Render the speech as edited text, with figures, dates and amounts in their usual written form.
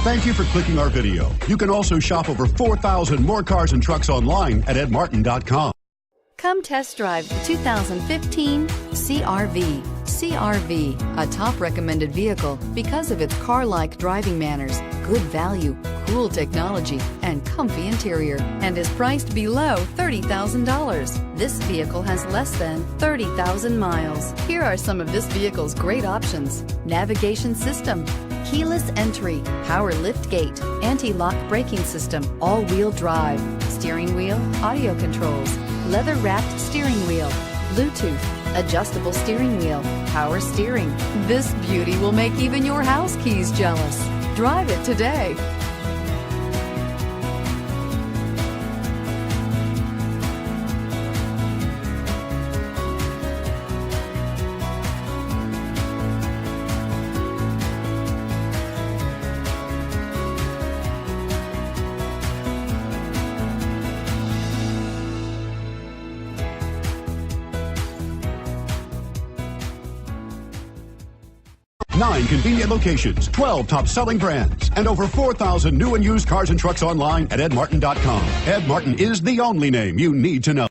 Thank you for clicking our video. You can also shop over 4,000 more cars and trucks online at edmartin.com. Come test drive the 2015 CR-V. CR-V, a top recommended vehicle because of its car-like driving manners, good value, cool technology, and comfy interior, and is priced below $30,000. This vehicle has less than 30,000 miles. Here are some of this vehicle's great options: navigation system, keyless entry, power lift gate, anti-lock braking system, all-wheel drive, steering wheel audio controls, leather-wrapped steering wheel, Bluetooth, adjustable steering wheel, power steering. This beauty will make even your house keys jealous. Drive it today. Nine convenient locations, 12 top-selling brands, and over 4,000 new and used cars and trucks online at edmartin.com. Ed Martin is the only name you need to know.